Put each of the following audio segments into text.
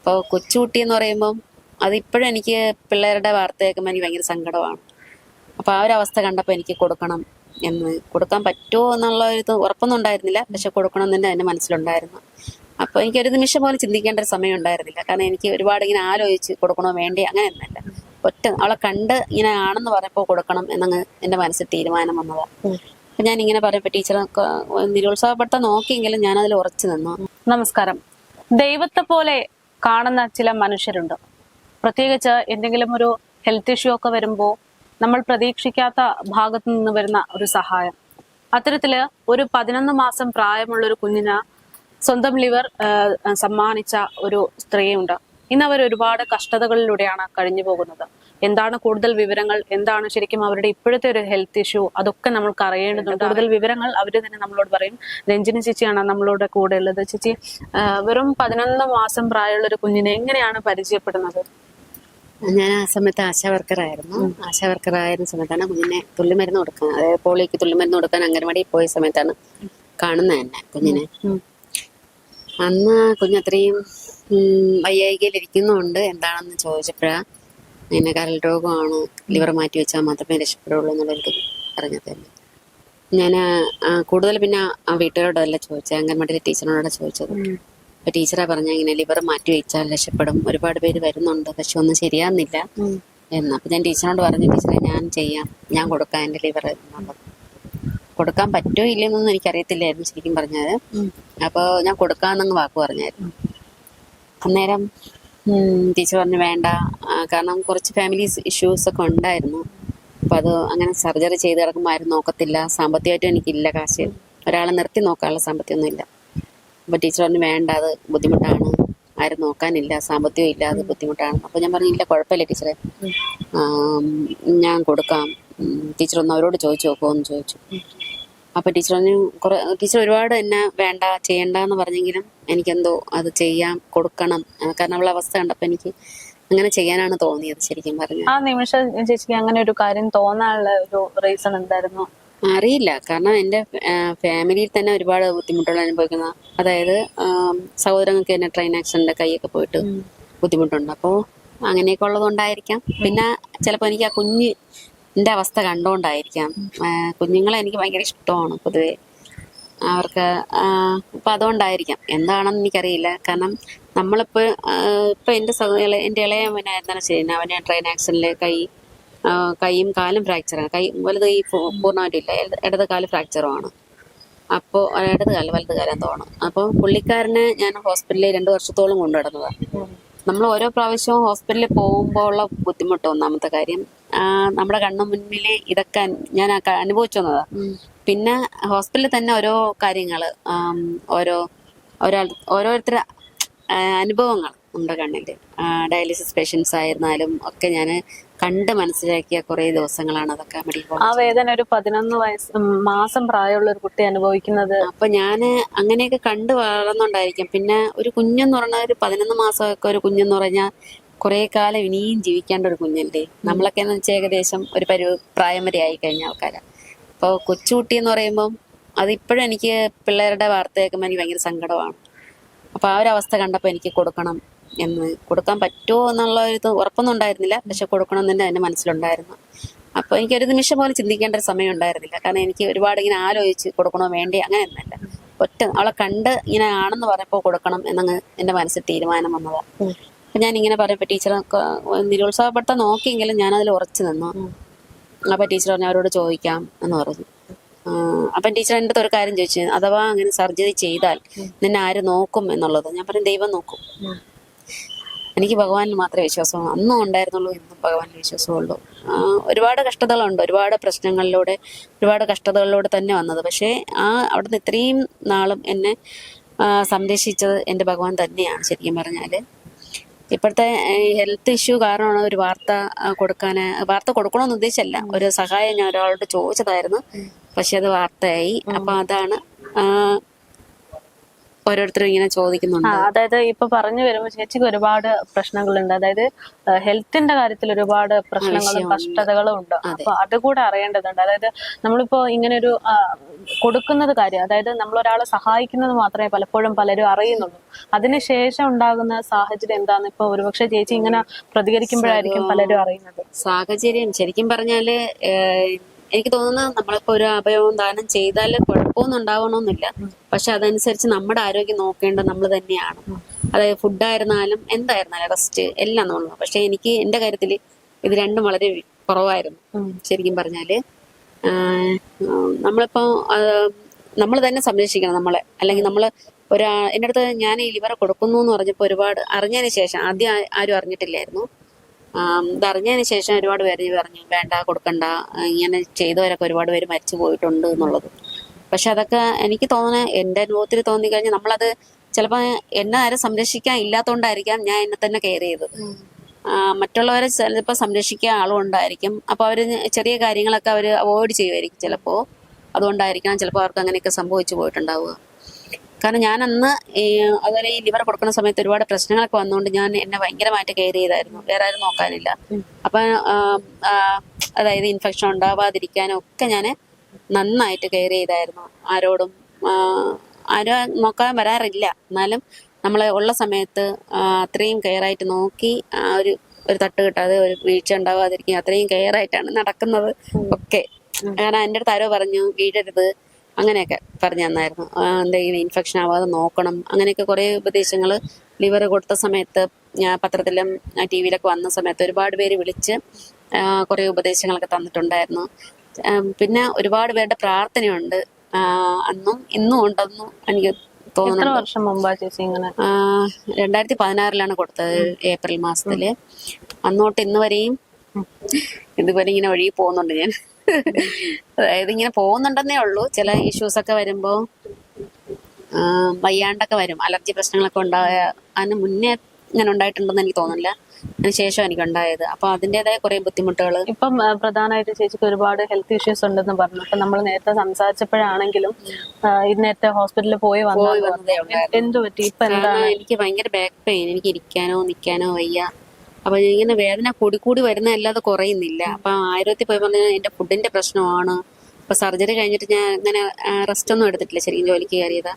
അപ്പോൾ കൊച്ചുകുട്ടി എന്ന് പറയുമ്പം അതിപ്പോഴും എനിക്ക് പിള്ളേരുടെ വാർത്ത കേൾക്കുമ്പോൾ എനിക്ക് ഭയങ്കര സങ്കടമാണ്. അപ്പോൾ ആ ഒരു അവസ്ഥ കണ്ടപ്പോൾ എനിക്ക് കൊടുക്കാൻ പറ്റുമോ എന്നുള്ള ഒരു ഇത് ഉറപ്പൊന്നും ഉണ്ടായിരുന്നില്ല. പക്ഷെ കൊടുക്കണം എന്ന് തന്നെ എൻ്റെ മനസ്സിലുണ്ടായിരുന്നു. അപ്പോൾ എനിക്കൊരു നിമിഷം പോലും ചിന്തിക്കേണ്ട ഒരു സമയം ഉണ്ടായിരുന്നില്ല. കാരണം എനിക്ക് ഒരുപാട് ഇങ്ങനെ ആലോചിച്ച് കൊടുക്കണോ വേണ്ടി അങ്ങനെയൊന്നുമല്ല. അവളെ കണ്ട് ഇങ്ങനെ ആണെന്ന് പറഞ്ഞപ്പോൾ കൊടുക്കണം എന്നങ്ങ് എൻ്റെ മനസ്സിൽ തീരുമാനം വന്നതാണ്. അപ്പം ഞാൻ ഇങ്ങനെ പറയുമ്പോൾ ടീച്ചർ നിരുത്സാഹപ്പെടുത്താൻ നോക്കിയെങ്കിലും ഞാനതിൽ ഉറച്ചു നിന്നു. നമസ്കാരം. ദൈവത്തെ പോലെ കാണുന്ന ചില മനുഷ്യരുണ്ട്. പ്രത്യേകിച്ച് എന്തെങ്കിലും ഒരു ഹെൽത്ത് ഇഷ്യൂ ഒക്കെ വരുമ്പോൾ നമ്മൾ പ്രതീക്ഷിക്കാത്ത ഭാഗത്തു നിന്ന് വരുന്ന ഒരു സഹായം. അത്തരത്തില് ഒരു 11 മാസം പ്രായമുള്ള ഒരു കുഞ്ഞിന് സ്വന്തം ലിവർ സമ്മാനിച്ച ഒരു സ്ത്രീയുണ്ട്. ഇന്ന് അവർ ഒരുപാട് കഷ്ടതകളിലൂടെയാണ് കഴിഞ്ഞു പോകുന്നത്. എന്താണ് കൂടുതൽ വിവരങ്ങൾ, എന്താണ് ശരിക്കും അവരുടെ ഇപ്പോഴത്തെ ഒരു ഹെൽത്ത് ഇഷ്യൂ, അതൊക്കെ നമ്മൾക്ക് അറിയേണ്ടതുണ്ട്. കൂടുതൽ വിവരങ്ങൾ അവർ തന്നെ നമ്മളോട് പറയും. രഞ്ജിനി ചേച്ചിയാണ് നമ്മളോട് കൂടെ ഉള്ളത്. ചേച്ചി, വെറും 11 മാസം പ്രായമുള്ള ഒരു കുഞ്ഞിനെ എങ്ങനെയാണ് പരിചയപ്പെടുന്നത്? ഞാൻ ആ സമയത്ത് ആശാവർക്കറായിരുന്നു. ആശാവർക്കറായിരുന്ന സമയത്താണ് കുഞ്ഞിനെ തുള്ളിമരുന്ന് കൊടുക്കാൻ, അതായത് പോളിയോക്ക് തുള്ളിമരുന്ന് കൊടുക്കാൻ അംഗൻവാടിയിൽ പോയ സമയത്താണ് കാണുന്നത് തന്നെ കുഞ്ഞിനെ. അന്ന് കുഞ്ഞത്രയും വയ്യായികയിലിരിക്കുന്നുണ്ട്. എന്താണെന്ന് ചോദിച്ചപ്പോഴാണ് ഇങ്ങനെ കരൾ രോഗമാണ്, ലിവർ മാറ്റി വെച്ചാൽ മാത്രമേ രക്ഷപ്പെടുള്ളൂ എന്നുള്ളൊരു പറഞ്ഞത് തന്നെ. ഞാൻ കൂടുതൽ പിന്നെ ആ വീട്ടുകാരോടല്ല ചോദിച്ചത്, അംഗൻവാടിയിലെ ടീച്ചറിനോടാണ് ചോദിച്ചത്. അപ്പൊ ടീച്ചറാ പറഞ്ഞ ഇങ്ങനെ ലിവർ മാറ്റി വെച്ചാൽ രക്ഷപ്പെടും, ഒരുപാട് പേര് വരുന്നുണ്ട്, പക്ഷെ ഒന്നും ശരിയാകുന്നില്ല എന്ന്. അപ്പൊ ഞാൻ ടീച്ചറിനോട് പറഞ്ഞു, ടീച്ചറെ ഞാൻ കൊടുക്കാം എൻ്റെ ലിവർ എന്നുള്ളത്. കൊടുക്കാൻ പറ്റുമോ ഇല്ലെന്നൊന്നും എനിക്കറിയത്തില്ലായിരുന്നു ശരിക്കും പറഞ്ഞത്. അപ്പോൾ ഞാൻ കൊടുക്കാമെന്നങ്ങ് വാക്ക് പറഞ്ഞായിരുന്നു. അന്നേരം ടീച്ചർ പറഞ്ഞു വേണ്ട, കാരണം കുറച്ച് ഫാമിലി ഇഷ്യൂസ് ഒക്കെ ഉണ്ടായിരുന്നു. അപ്പോൾ അത് അങ്ങനെ സർജറി ചെയ്ത് കിടക്കുമ്പോൾ ആരും നോക്കത്തില്ല, സാമ്പത്തികമായിട്ടും എനിക്കില്ല കാശ്, ഒരാളെ നിർത്തി നോക്കാനുള്ള സാമ്പത്തികമൊന്നും ഇല്ല. അപ്പോൾ ടീച്ചർ പറഞ്ഞു വേണ്ട, അത് ബുദ്ധിമുട്ടാണ്, ആരും നോക്കാനില്ല, സാമ്പത്തികം ഇല്ല, അത് ബുദ്ധിമുട്ടാണ്. അപ്പോൾ ഞാൻ പറഞ്ഞു ഇല്ല കുഴപ്പമില്ല ടീച്ചറെ, ഞാൻ കൊടുക്കാം, ടീച്ചർ ഒന്ന് അവരോട് ചോദിച്ചു നോക്കുമോ എന്ന് ചോദിച്ചു. അപ്പോൾ ടീച്ചർ പറഞ്ഞു ടീച്ചർ ഒരുപാട് എന്നെ വേണ്ട ചെയ്യണ്ട എന്ന് പറഞ്ഞെങ്കിലും എനിക്കെന്തോ അത് കൊടുക്കണം, കാരണം അവളെ അവസ്ഥ കണ്ടപ്പോൾ എനിക്ക് അങ്ങനെ ചെയ്യാനാണ് തോന്നിയത് ശരിക്കും പറഞ്ഞു. ആ നിമിഷം ചേച്ചിക്ക് അങ്ങനെ ഒരു കാര്യം തോന്നാനുള്ള ഒരു റീസൺ എന്തായിരുന്നു? അറിയില്ല, കാരണം എൻ്റെ ഫാമിലിയിൽ തന്നെ ഒരുപാട് ബുദ്ധിമുട്ടുകൾ അനുഭവിക്കുന്ന, അതായത് സഹോദരങ്ങൾക്ക് തന്നെ ട്രെയിൻ ആക്സിഡന്റ് കൈയൊക്കെ പോയിട്ട് ബുദ്ധിമുട്ടുണ്ട്. അപ്പോൾ അങ്ങനെയൊക്കെ ഉള്ളതുകൊണ്ടായിരിക്കാം. പിന്നെ ചിലപ്പോൾ എനിക്ക് ആ കുഞ്ഞിൻ്റെ അവസ്ഥ കണ്ടുകൊണ്ടായിരിക്കാം. കുഞ്ഞുങ്ങളെ എനിക്ക് ഭയങ്കര ഇഷ്ടമാണ് പൊതുവെ, അവർക്ക്. അപ്പം അതുകൊണ്ടായിരിക്കാം, എന്താണെന്ന് എനിക്കറിയില്ല. കാരണം നമ്മളിപ്പോൾ എൻ്റെ ഇളയവനായിരുന്നാലും ശരി, അവനെ ട്രെയിൻ ആക്സിഡന്റിൽ കൈയും കാലും ഫ്രാക്ചറാണ്. വലത് കൈ പൂർണ്ണമായിട്ടില്ല, ഇടത് കാല് ഫ്രാക്ചറുമാണ്. അപ്പോൾ വലത് കാലം തോന്നും. അപ്പോൾ പുള്ളിക്കാരനെ ഞാൻ ഹോസ്പിറ്റലിൽ 2 വർഷത്തോളം കൊണ്ടു നടന്നതാണ്. നമ്മൾ ഓരോ പ്രാവശ്യവും ഹോസ്പിറ്റലിൽ പോകുമ്പോൾ ഉള്ള ബുദ്ധിമുട്ട്, ഒന്നാമത്തെ കാര്യം നമ്മുടെ കണ്ണു മുന്നിൽ ഇതൊക്കെ ഞാൻ അനുഭവിച്ചു വന്നതാണ്. പിന്നെ ഹോസ്പിറ്റലിൽ തന്നെ ഓരോ കാര്യങ്ങൾ, ഓരോരുത്തരുടെ അനുഭവങ്ങൾ നമ്മുടെ കണ്ണിൽ, ഡയാലിസിസ് പേഷ്യൻസ് ആയിരുന്നാലും ഒക്കെ ഞാൻ കണ്ട് മനസ്സിലാക്കിയ കുറേ ദിവസങ്ങളാണ് അതൊക്കെ. ആ വേദന ഒരു 11 മാസം പ്രായമുള്ള ഒരു കുട്ടി അനുഭവിക്കുന്നത്. അപ്പൊ ഞാൻ അങ്ങനെയൊക്കെ കണ്ട് വളർന്നുകൊണ്ടായിരിക്കും. പിന്നെ ഒരു കുഞ്ഞെന്ന് പറഞ്ഞാൽ ഒരു 11 മാസമൊക്കെ ഒരു കുഞ്ഞെന്ന് പറഞ്ഞാൽ കുറെ കാലം ഇനിയും ജീവിക്കേണ്ട ഒരു കുഞ്ഞല്ലേ. നമ്മളൊക്കെ എന്ന് വെച്ചാൽ ഏകദേശം ഒരു പ്രായം വരെ ആയി കഴിഞ്ഞ ആൾക്കാരാണ്. അപ്പോൾ കൊച്ചുകുട്ടി എന്ന് പറയുമ്പം അതിപ്പോഴും എനിക്ക് പിള്ളേരുടെ വാർത്ത കേൾക്കുമ്പോൾ എനിക്ക് ഭയങ്കര സങ്കടമാണ്. അപ്പോൾ ആ ഒരു അവസ്ഥ കണ്ടപ്പോൾ എനിക്ക് കൊടുക്കാൻ പറ്റുമോ എന്നുള്ള ഒരു ഇത് ഉറപ്പൊന്നും ഉണ്ടായിരുന്നില്ല. പക്ഷെ കൊടുക്കണം എന്ന് തന്നെ എൻ്റെ മനസ്സിലുണ്ടായിരുന്നു. അപ്പോൾ എനിക്കൊരു നിമിഷം പോലും ചിന്തിക്കേണ്ട ഒരു സമയം ഉണ്ടായിരുന്നില്ല. കാരണം എനിക്ക് ഒരുപാട് ഇങ്ങനെ ആലോചിച്ച് കൊടുക്കണോ വേണ്ടി അങ്ങനെയൊന്നുമല്ല. അവളെ കണ്ട് ഇങ്ങനെ ആണെന്ന് പറഞ്ഞപ്പോൾ കൊടുക്കണം എന്നങ്ങ് എൻ്റെ മനസ്സിൽ തീരുമാനം വന്നതാണ്. അപ്പം ഞാൻ ഇങ്ങനെ പറയുമ്പോൾ ടീച്ചർ നിരുത്സാഹപ്പെടുത്താൻ നോക്കിയെങ്കിലും ഞാനതിൽ ഉറച്ചു നിന്നു. അപ്പം ടീച്ചർ പറഞ്ഞു അവരോട് ചോദിക്കാം എന്ന് പറഞ്ഞു. അപ്പം ടീച്ചർ എൻ്റെ അടുത്ത് ഒരു കാര്യം ചോദിച്ചു, അഥവാ അങ്ങനെ സർജറി ചെയ്താൽ നിന്നെ ആര് നോക്കും എന്നുള്ളത്. ഞാൻ പറഞ്ഞു ദൈവം നോക്കും. എനിക്ക് ഭഗവാനിൽ മാത്രമേ വിശ്വാസമുള്ളൂ, അന്നും ഉണ്ടായിരുന്നുള്ളൂ, ഇന്നും ഭഗവാനിൽ വിശ്വാസമുള്ളൂ. ഒരുപാട് കഷ്ടതകളുണ്ട്, ഒരുപാട് കഷ്ടതകളിലൂടെ തന്നെ വന്നത്. പക്ഷേ അവിടുന്ന് ഇത്രയും നാളും എന്നെ സംരക്ഷിച്ചത് എൻ്റെ ഭഗവാൻ തന്നെയാണ് ശരിക്കും പറഞ്ഞാൽ. ഇപ്പോഴത്തെ ഹെൽത്ത് ഇഷ്യൂ കാരണമാണ് ഒരു വാർത്ത കൊടുക്കണമെന്ന് ഉദ്ദേശിച്ചല്ല, ഒരു സഹായം ഞാൻ ഒരാളോട് ചോദിച്ചതായിരുന്നു. പക്ഷെ അത് വാർത്തയായി. അപ്പം അതാണ് ഓരോരുത്തരും ഇങ്ങനെ ചോദിക്കുന്നുണ്ട്. അതായത് ഇപ്പൊ പറഞ്ഞു വരുമ്പോ ചേച്ചിക്ക് ഒരുപാട് പ്രശ്നങ്ങളുണ്ട്. അതായത് ഹെൽത്തിന്റെ കാര്യത്തിൽ ഒരുപാട് പ്രശ്നങ്ങളും കഷ്ടതകളും ഉണ്ട്. അപ്പൊ അതുകൂടെ അറിയേണ്ടതുണ്ട്. അതായത് നമ്മളിപ്പോ ഇങ്ങനെ ഒരു കൊടുക്കുന്നത് കാര്യം, അതായത് നമ്മൾ ഒരാളെ സഹായിക്കുന്നത് മാത്രമേ പലപ്പോഴും പലരും അറിയുന്നുള്ളൂ. അതിനുശേഷം ഉണ്ടാകുന്ന സാഹചര്യം എന്താന്ന് ഇപ്പൊ ഒരുപക്ഷെ ചേച്ചി ഇങ്ങനെ പ്രതികരിക്കുമ്പോഴായിരിക്കും പലരും അറിയുന്നത്. സാഹചര്യം ശരിക്കും പറഞ്ഞാല് എനിക്ക് തോന്നുന്നു നമ്മളിപ്പോ ഒരു അവയവം ദാനം ചെയ്താൽ കുഴപ്പമൊന്നും ഉണ്ടാവണമെന്നില്ല. പക്ഷെ അതനുസരിച്ച് നമ്മുടെ ആരോഗ്യം നോക്കേണ്ടത് നമ്മൾ തന്നെയാണ്. അതായത് ഫുഡായിരുന്നാലും എന്തായിരുന്നാലും റെസ്റ്റ് എല്ലാം നമ്മൾ. പക്ഷെ എനിക്ക് എന്റെ കാര്യത്തില് ഇത് രണ്ടും വളരെ കുറവായിരുന്നു. ശരിക്കും പറഞ്ഞാല് നമ്മളിപ്പോ നമ്മൾ തന്നെ സംരക്ഷിക്കണം നമ്മളെ. അല്ലെങ്കിൽ നമ്മള് എന്റെ അടുത്ത് ഞാൻ ഈ ലിവർ കൊടുക്കുന്നു എന്ന് പറഞ്ഞപ്പോ ഒരുപാട് അറിഞ്ഞതിന് ശേഷം, ആദ്യം ആരും അറിഞ്ഞിട്ടില്ലായിരുന്നു. ഇതറിഞ്ഞതിന് ശേഷം ഒരുപാട് പേര് പറഞ്ഞു വേണ്ട കൊടുക്കണ്ട, ഇങ്ങനെ ചെയ്തവരൊക്കെ ഒരുപാട് പേര് മരിച്ചു പോയിട്ടുണ്ട് എന്നുള്ളത്. പക്ഷെ അതൊക്കെ എനിക്ക് തോന്നുന്നത്, എന്റെ അനുഭവത്തിൽ തോന്നി കഴിഞ്ഞാൽ നമ്മളത് ചിലപ്പോൾ എന്നെ ആരും സംരക്ഷിക്കാൻ ഇല്ലാത്തതുകൊണ്ടായിരിക്കാം ഞാൻ എന്നെ തന്നെ കെയർ ചെയ്തത്. മറ്റുള്ളവരെ ചിലപ്പോൾ സംരക്ഷിക്കാൻ ആളും ഉണ്ടായിരിക്കും. അപ്പൊ അവര് ചെറിയ കാര്യങ്ങളൊക്കെ അവര് അവോയ്ഡ് ചെയ്യുമായിരിക്കും ചിലപ്പോ. അതുകൊണ്ടായിരിക്കാം ചിലപ്പോൾ അവർക്ക് അങ്ങനെയൊക്കെ സംഭവിച്ചു പോയിട്ടുണ്ടാവുക. കാരണം ഞാൻ അന്ന് അതുപോലെ ഈ ലിവർ കൊടുക്കുന്ന സമയത്ത് ഒരുപാട് പ്രശ്നങ്ങളൊക്കെ വന്നുകൊണ്ട് ഞാൻ എന്നെ ഭയങ്കരമായിട്ട് കെയർ ചെയ്തായിരുന്നു. വേറെ ആരും നോക്കാനില്ല. അപ്പൊ അതായത് ഇൻഫെക്ഷൻ ഉണ്ടാവാതിരിക്കാനും ഒക്കെ ഞാൻ നന്നായിട്ട് കെയർ ചെയ്തായിരുന്നു. ആരോടും ആരും നോക്കാൻ വരാറില്ല. എന്നാലും നമ്മളെ ഉള്ള സമയത്ത് അത്രയും കെയർ ആയിട്ട് നോക്കി ഒരു തട്ട് കിട്ടാതെ ഒരു വീഴ്ച ഉണ്ടാവാതിരിക്കുക അത്രയും കെയർ ആയിട്ടാണ് നടക്കുന്നത് ഒക്കെ. കാരണം എൻ്റെ അടുത്ത് ആരോ പറഞ്ഞു വീഴരുത് അങ്ങനെയൊക്കെ പറഞ്ഞു തന്നായിരുന്നു. എന്തെങ്കിലും ഇൻഫെക്ഷൻ ആവാതെ നോക്കണം, അങ്ങനെയൊക്കെ കുറെ ഉപദേശങ്ങൾ ലിവർ കൊടുത്ത സമയത്ത് പത്രത്തിലും TV-യിലൊക്കെ വന്ന സമയത്ത് ഒരുപാട് പേര് വിളിച്ച് കുറെ ഉപദേശങ്ങളൊക്കെ തന്നിട്ടുണ്ടായിരുന്നു. പിന്നെ ഒരുപാട് പേരുടെ പ്രാർത്ഥനയുണ്ട്. അന്നും ഇന്നും ഉണ്ടെന്നും എനിക്ക് തോന്നുന്നു. 2016 കൊടുത്തത്, ഏപ്രിൽ മാസത്തില്. അന്നോട്ട് ഇന്ന് വരെയും ഇതുപോലെ ഇങ്ങനെ ഒഴുകി പോകുന്നുണ്ട് ഞാൻ. അതായത് ഇങ്ങനെ പോകുന്നുണ്ടെന്നേ ഉള്ളൂ. ചില ഇഷ്യൂസ് ഒക്കെ വരുമ്പോ വയ്യാണ്ടൊക്കെ വരും, അലർജി പ്രശ്നങ്ങളൊക്കെ ഉണ്ടായ. അതിന് മുന്നേ ഇങ്ങനെ ഉണ്ടായിട്ടുണ്ടെന്ന് എനിക്ക് തോന്നുന്നില്ല, അതിനുശേഷം എനിക്ക് ഉണ്ടായത്. അപ്പൊ അതിൻ്റെതായ കുറെ ബുദ്ധിമുട്ടുകൾ. ഇപ്പം പ്രധാനമായിട്ട് ചേച്ചിക്ക് ഒരുപാട് ഹെൽത്ത് ഇഷ്യൂസ് ഉണ്ടെന്ന് പറഞ്ഞു. അപ്പൊ നമ്മൾ നേരത്തെ സംസാരിച്ചപ്പോഴാണെങ്കിലും നേരത്തെ ഹോസ്പിറ്റലിൽ പോയി വന്നതേ എന്ത് പറ്റി? ഇപ്പൊ എനിക്ക് ഭയങ്കര ബാക്ക് പെയിൻ, എനിക്ക് ഇരിക്കാനോ നിൽക്കാനോ വയ്യ. അപ്പൊ ഇങ്ങനെ വേദന കൂടി വരുന്ന അല്ലാതെ കുറയുന്നില്ല. അപ്പൊ ആയുർവേദത്തിൽ പോയി പറഞ്ഞാൽ എന്റെ ഫുഡിന്റെ പ്രശ്നമാണ്. അപ്പൊ സർജറി കഴിഞ്ഞിട്ട് ഞാൻ ഇങ്ങനെ റെസ്റ്റ് ഒന്നും എടുത്തിട്ടില്ല, ശരിക്കും ജോലിക്ക് കയറിയതാ.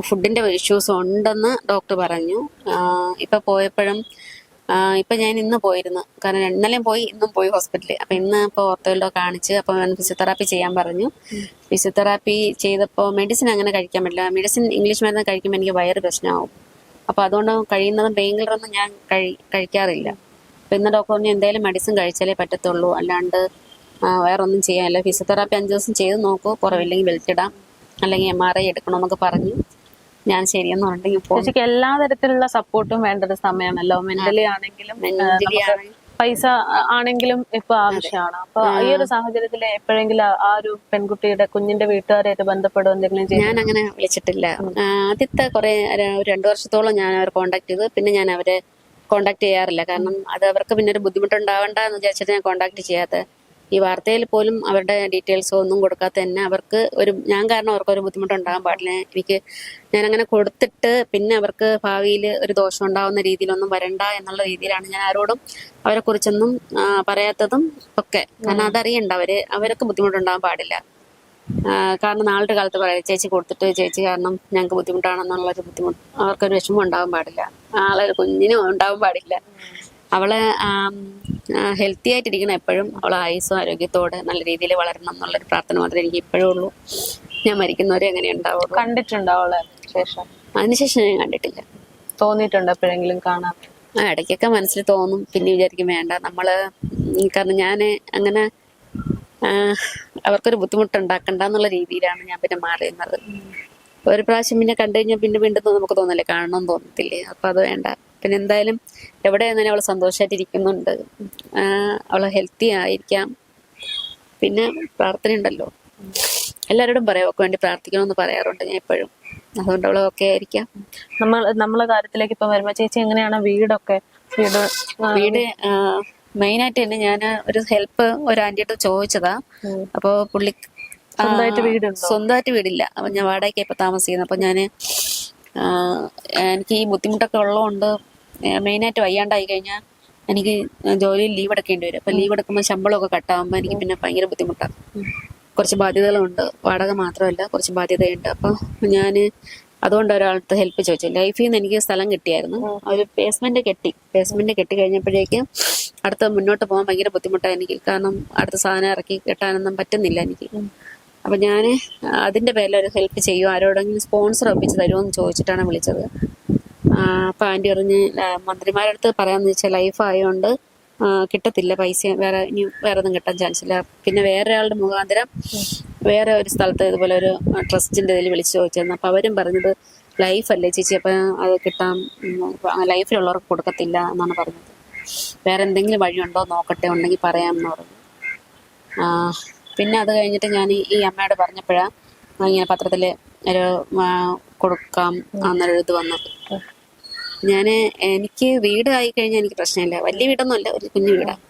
ഫുഡിന്റെ ഇഷ്യൂസ് ഉണ്ടെന്ന് ഡോക്ടർ പറഞ്ഞു. ഇപ്പൊ പോയപ്പോഴും ഇപ്പൊ ഞാൻ ഇന്ന് പോയിരുന്നു. കാരണം ഇന്നലെയും പോയി ഇന്നും പോയി ഹോസ്പിറ്റലിൽ. അപ്പൊ ഇന്ന് ഇപ്പൊ ഓർത്തോയിലോ കാണിച്ച് അപ്പൊ ഫിസിയോതെറാപ്പി ചെയ്യാൻ പറഞ്ഞു. ഫിസിയോതെറാപ്പി ചെയ്തപ്പോൾ മെഡിസിൻ അങ്ങനെ കഴിക്കാൻ പറ്റില്ല. മെഡിസിൻ ഇംഗ്ലീഷ് മരുന്ന് കഴിക്കുമ്പോൾ എനിക്ക് വയറ് പ്രശ്നമാവും. അപ്പൊ അതുകൊണ്ട് കഴിയുന്നതും പെയിൻ കില്ലറൊന്നും ഞാൻ കഴിക്കാറില്ല. അപ്പൊ ഇന്ന് ഡോക്ടർ പറഞ്ഞു എന്തായാലും മെഡിസിൻ കഴിച്ചാലേ പറ്റത്തുള്ളൂ, അല്ലാണ്ട് വേറെ ഒന്നും ചെയ്യാനില്ല. ഫിസിയോതെറാപ്പി 5 ദിവസം ചെയ്ത് നോക്കൂ, കുറവില്ലെങ്കിൽ ബെൽറ്റ് ഇടാം, അല്ലെങ്കിൽ MRI എടുക്കണമെന്നൊക്കെ പറഞ്ഞു. ഞാൻ ശരിയെന്ന് പറഞ്ഞിട്ടുണ്ടെങ്കിൽ എല്ലാ തരത്തിലുള്ള സപ്പോർട്ടും വേണ്ട ഒരു സമയമാണല്ലോ. മെന്റലി ആണെങ്കിലും പൈസ ആണെങ്കിലും ഇപ്പൊ ആവശ്യമാണ്. അപ്പൊ ഈ ഒരു സാഹചര്യത്തിൽ എപ്പോഴെങ്കിലും ആ ഒരു പെൺകുട്ടിയുടെ കുഞ്ഞിന്റെ വീട്ടുകാരായിട്ട് ബന്ധപ്പെടുക എന്തെങ്കിലും ഞാൻ അങ്ങനെ വിളിച്ചിട്ടില്ല. ആദ്യത്തെ കുറെ 2 വർഷത്തോളം ഞാൻ അവരെ കോണ്ടാക്ട് ചെയ്തു. പിന്നെ ഞാൻ അവരെ കോണ്ടാക്ട് ചെയ്യാറില്ല. കാരണം അത് അവർക്ക് പിന്നെ ഒരു ബുദ്ധിമുട്ടുണ്ടാവണ്ട എന്ന് വിചാരിച്ചിട്ട് ഞാൻ കോണ്ടാക്ട് ചെയ്യാത്ത. ഈ വാർത്തയിൽ പോലും അവരുടെ ഡീറ്റെയിൽസോ ഒന്നും കൊടുക്കാത്ത തന്നെ അവർക്ക് ഞാൻ കാരണം അവർക്കൊരു ബുദ്ധിമുട്ടുണ്ടാകാൻ പാടില്ല. ഞാൻ അങ്ങനെ കൊടുത്തിട്ട് പിന്നെ അവർക്ക് ഭാവിയിൽ ഒരു ദോഷം ഉണ്ടാവുന്ന രീതിയിലൊന്നും വരണ്ട എന്നുള്ള രീതിയിലാണ് ഞാൻ ആരോടും അവരെ കുറിച്ചൊന്നും പറയാത്തതും ഒക്കെ. കാരണം അതറിയണ്ട, അവർക്ക് ബുദ്ധിമുട്ടുണ്ടാകാൻ പാടില്ല. കാരണം നാളത്തെ കാലത്ത് പറയാം ചേച്ചി കൊടുത്തിട്ട് ചേച്ചി കാരണം ഞങ്ങൾക്ക് ബുദ്ധിമുട്ടാണെന്നുള്ളൊരു ബുദ്ധിമുട്ട് അവർക്കൊരു വിഷമം ഉണ്ടാകാൻ പാടില്ല. ആളൊരു കുഞ്ഞിനും ഉണ്ടാകാൻ പാടില്ല. അവള് ഹെൽത്തി ആയിട്ടിരിക്കണം എപ്പോഴും. അവളെ ആയുസ്സും ആരോഗ്യത്തോടെ നല്ല രീതിയിൽ വളരണം എന്നുള്ളൊരു പ്രാർത്ഥന മാത്രമേ എനിക്ക് ഇപ്പോഴും ഉള്ളൂ. ഞാൻ മരിക്കുന്നവരെ അങ്ങനെ ഉണ്ടാവുള്ളൂ. കണ്ടിട്ടുണ്ടോ അവളെ ശേഷം? അതിനുശേഷം ഞാൻ കണ്ടിട്ടില്ല. തോന്നിയിട്ടുണ്ടോ എപ്പോഴെങ്കിലും കാണാൻ? ഇടയ്ക്കൊക്കെ മനസ്സിൽ തോന്നും, പിന്നെ വിചാരിക്കും വേണ്ട നമ്മള്. കാരണം ഞാൻ അങ്ങനെ അവർക്കൊരു ബുദ്ധിമുട്ടുണ്ടാക്കണ്ട എന്നുള്ള രീതിയിലാണ് ഞാൻ പിന്നെ മാറിയുന്നത്. ഒരു പ്രാവശ്യം പിന്നെ കണ്ടു കഴിഞ്ഞാൽ പിന്നെ വീണ്ടും നമുക്ക് തോന്നില്ലേ, കാണണമെന്ന് തോന്നത്തില്ലേ. അപ്പൊ അത് വേണ്ട. പിന്നെ എന്തായാലും എവിടെ നിന്നാലും അവൾ സന്തോഷമായിട്ടിരിക്കുന്നുണ്ട്. അവള് ഹെൽത്തി ആയിരിക്കാം. പിന്നെ പ്രാർത്ഥന ഉണ്ടല്ലോ, എല്ലാവരോടും പറയാം അവൾക്ക് വേണ്ടി പ്രാർത്ഥിക്കണമെന്ന് പറയാറുണ്ട് ഞാൻ എപ്പോഴും. അതുകൊണ്ട് അവൾ ഓക്കെ ആയിരിക്കാം. നമ്മളെ കാര്യത്തിലേക്ക് ഇപ്പൊ വരുമ്പോ ചേച്ചി എങ്ങനെയാണ് വീട് മെയിനായിട്ട് തന്നെ ഞാൻ ഒരു ഹെൽപ്പ് ഒരു ആന്റിയോട് ചോദിച്ചതാ. അപ്പൊ പുള്ളി സ്വന്തമായിട്ട് വീടില്ല. അപ്പൊ ഞാൻ വാടകയ്ക്ക് ഇപ്പൊ താമസിക്കുന്നത്. അപ്പൊ ഞാന് എനിക്ക് ഈ ബുദ്ധിമുട്ടൊക്കെ ഉള്ളതുകൊണ്ട് മെയിനായിട്ട് വയ്യാണ്ടായി കഴിഞ്ഞാൽ എനിക്ക് ജോലിയിൽ ലീവ് എടുക്കേണ്ടി വരും. അപ്പം ലീവ് എടുക്കുമ്പോൾ ശമ്പളമൊക്കെ കട്ടാകുമ്പോൾ എനിക്ക് പിന്നെ ഭയങ്കര ബുദ്ധിമുട്ടാണ്. കുറച്ച് ബാധ്യതകളുണ്ട്, വാടക മാത്രമല്ല കുറച്ച് ബാധ്യതയുണ്ട്. അപ്പം ഞാൻ അതുകൊണ്ട് ഒരാളടുത്ത് ഹെൽപ്പ് ചോദിച്ചു. ലൈഫിൽ നിന്ന് എനിക്ക് സ്ഥലം കിട്ടിയായിരുന്നു, ഒരു പേസ്മെന്റ് കെട്ടി കഴിഞ്ഞപ്പോഴേക്കും അടുത്ത മുന്നോട്ട് പോകാൻ ഭയങ്കര ബുദ്ധിമുട്ടാണ് എനിക്ക്. കാരണം അടുത്ത സാധനം ഇറക്കി കെട്ടാനൊന്നും പറ്റുന്നില്ല എനിക്ക്. അപ്പം ഞാൻ അതിൻ്റെ പേരിൽ ഒരു ഹെൽപ്പ് ചെയ്യും, ആരോടെങ്കിലും സ്പോൺസർ ഒപ്പിച്ച് തരുമോ എന്ന് ചോദിച്ചിട്ടാണ് വിളിച്ചത്. അപ്പം ആൻറ്റി പറഞ്ഞ് മന്ത്രിമാരുടെ അടുത്ത് പറയാമെന്ന് വെച്ചാൽ ലൈഫ് ആയതുകൊണ്ട് കിട്ടത്തില്ല പൈസ, ഇനി വേറെ ഒന്നും കിട്ടാൻ ചാൻസ് ഇല്ല. പിന്നെ വേറെ ഒരാളുടെ മുഖാന്തരം വേറെ ഒരു സ്ഥലത്ത് ഇതുപോലെ ഒരു ട്രസ്റ്റിൻ്റെ ഇതിൽ വിളിച്ച് ചോദിച്ചിരുന്നു. അപ്പം അവരും പറഞ്ഞത് ലൈഫല്ലേ ചേച്ചി, അപ്പം അത് കിട്ടാൻ ലൈഫിലുള്ളവർക്ക് കൊടുക്കത്തില്ല എന്നാണ് പറഞ്ഞത്. വേറെ എന്തെങ്കിലും വഴിയുണ്ടോ നോക്കട്ടെ, ഉണ്ടെങ്കിൽ പറയാമെന്ന് പറഞ്ഞു. പിന്നെ അത് കഴിഞ്ഞിട്ട് ഞാൻ ഈ അമ്മയോട് പറഞ്ഞപ്പോഴാണ് ഇങ്ങനെ പത്രത്തിൽ ഒരു കൊടുക്കാം എന്നൊരു ഇത് വന്നത്. എനിക്ക് വീട് ആയിക്കഴിഞ്ഞാൽ എനിക്ക് പ്രശ്നമില്ല. വലിയ വീടൊന്നുമല്ല, ഒരു കുഞ്ഞു വീടാണ്.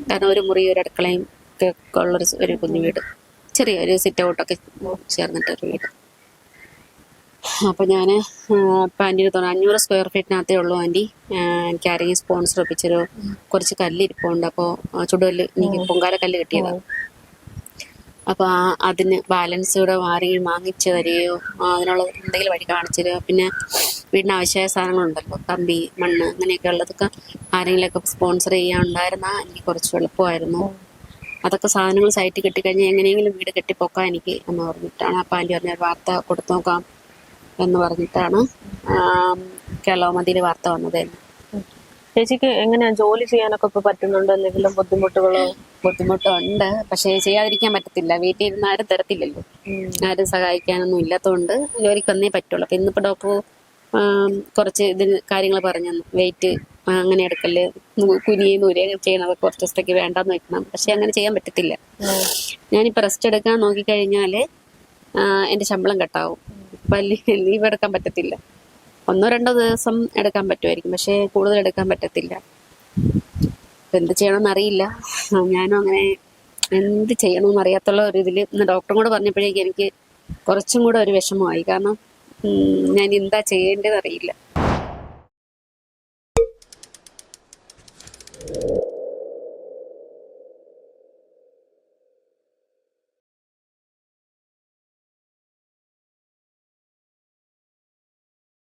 കാരണം ഒരു മുറി ഒരു അടുക്കളയും ഒക്കെ ഉള്ളൊരു കുഞ്ഞു വീട്, ചെറിയ ഒരു സിറ്റ് ഔട്ടൊക്കെ ചേർന്നിട്ടൊരു വീട്. അപ്പം ഞാൻ ഇപ്പം ആൻറ്റിന് തോന്നുന്നു 500 സ്ക്വയർ ഫീറ്റിനകത്തേ ഉള്ളൂ ആൻറ്റി, എനിക്ക് ആരെങ്കിലും സ്പോൺസർ ഒപ്പിച്ചൊരു കുറച്ച് കല്ലിരിപ്പുണ്ട്. അപ്പോൾ ചുടുകല്ല് എനിക്ക് പൊങ്കാലക്കല്ല് കിട്ടിയതാണ്. അപ്പോൾ അതിന് ബാലൻസ് കൂടെ ആരെങ്കിലും വാങ്ങിച്ചു തരികയോ അതിനുള്ള എന്തെങ്കിലും വഴി കാണിച്ചു തരിക. പിന്നെ വീടിന് ആവശ്യമായ സാധനങ്ങളുണ്ടല്ലോ, കമ്പി, മണ്ണ്, അങ്ങനെയൊക്കെ ഉള്ളതൊക്കെ ആരെങ്കിലുമൊക്കെ സ്പോൺസർ ചെയ്യാനുണ്ടായിരുന്നാൽ എനിക്ക് കുറച്ച് എളുപ്പമായിരുന്നു. അതൊക്കെ സാധനങ്ങൾ സൈറ്റിൽ കിട്ടിക്കഴിഞ്ഞാൽ എങ്ങനെയെങ്കിലും വീട് കെട്ടിപ്പൊക്കാം എനിക്ക് എന്ന് പറഞ്ഞിട്ടാണ്. അപ്പം ആൻറ്റി പറഞ്ഞ വാർത്ത കൊടുത്തു നോക്കാം എന്ന് പറഞ്ഞിട്ടാണ് കേരളമതിയിൽ വാർത്ത വന്നത് തന്നെ. ചേച്ചിക്ക് എങ്ങനെയാ ജോലി ചെയ്യാനൊക്കെ ഇപ്പൊ പറ്റുന്നുണ്ടോ? എന്തെങ്കിലും ബുദ്ധിമുട്ടുണ്ട്, പക്ഷേ ചെയ്യാതിരിക്കാൻ പറ്റത്തില്ല. വീട്ടിൽ ഇരുന്ന് ആരും തരത്തില്ലല്ലോ, ആരും സഹായിക്കാനൊന്നും ഇല്ലാത്തതുകൊണ്ട് ജോലിക്ക് വന്നേ പറ്റുള്ളൂ. അപ്പം ഇന്നിപ്പോൾ ഡോക്ടർ കുറച്ച് ഇതിന് കാര്യങ്ങൾ പറഞ്ഞു തന്നു. വെയിറ്റ് അങ്ങനെ എടുക്കല്, കുനിയുന്നൂര് ചെയ്യണതൊക്കെ കുറച്ച് ദിവസത്തേക്ക് വേണ്ടെന്ന് വെക്കണം. പക്ഷെ അങ്ങനെ ചെയ്യാൻ പറ്റത്തില്ല. ഞാനിപ്പോൾ റെസ്റ്റ് എടുക്കാൻ നോക്കിക്കഴിഞ്ഞാൽ എൻ്റെ ശമ്പളം കട്ടാവും. അപ്പം ലീവ് എടുക്കാൻ പറ്റത്തില്ല. 1-2 ദിവസം എടുക്കാൻ പറ്റുമായിരിക്കും, പക്ഷേ കൂടുതൽ എടുക്കാൻ പറ്റത്തില്ല. അപ്പം എന്ത് ചെയ്യണമെന്ന് അറിയില്ല. ഞാനും അങ്ങനെ എന്ത് ചെയ്യണമെന്ന് അറിയാത്തുള്ള ഒരു ഇതിൽ ഇന്ന് ഡോക്ടറും കൂടെ പറഞ്ഞപ്പോഴേക്കും എനിക്ക് കുറച്ചും കൂടെ ഒരു വിഷമമായി. കാരണം ഞാൻ എന്താ ചെയ്യേണ്ടതെന്ന് അറിയില്ല.